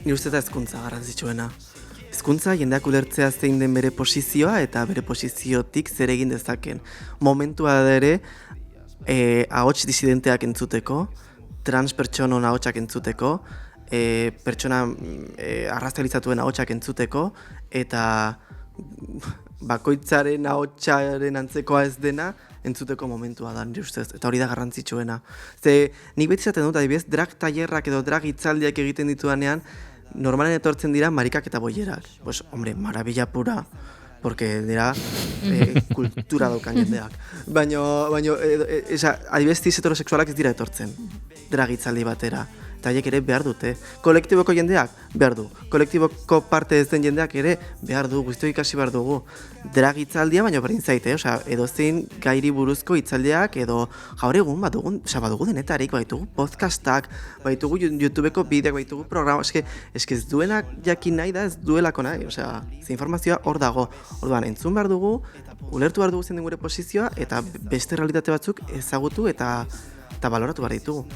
Ni uste da hezkuntza garrantzitsuena. Hezkuntza jendeak ulertzea zein den bere posizioa eta bere posiziotik zer egin dezaken. Momentua da ere, ahots disidenteak entzuteko, trans pertsonon ahotsak entzuteko, pertsona arrazionalizatuen ahotsak entzuteko, eta bakoitzaren ahotsaren antzekoa ez dena entzuteko momentua da, nire ustez, eta hori da garrantzitsuena. Ze nik beti izaten dut, adibidez, drag tailerrak edo drag hitzaldiak egiten ditudanean, normalen etortzen dira marikak eta boierak. Pues, hombre, maravilla pura, porque dira kultura daukan jendeak. Baina adibidez, cis heterosexualak ez dira etortzen, drag hitzaldi batera. Eta haiek ere behar dute. Kolektiboko jendeak behar du. Kolektiboko parte ez den jendeak ere behar du, guztiok ikasi behar dugu. Drag hitzaldia, baina berdin zaite, edozein gairi buruzko hitzaldiak, edo gaur egun badugu denetarik, baitugu podcastak, baitugu YouTubeko bideak, baitugu programa, eske ez duenak jakin nahi da, ez duelako nahi, ze informazioa hor dago. Orduan, entzun behar dugu, ulertu behar dugu zen gure posizioa, eta beste realitate batzuk ezagutu eta baloratu behar ditugu.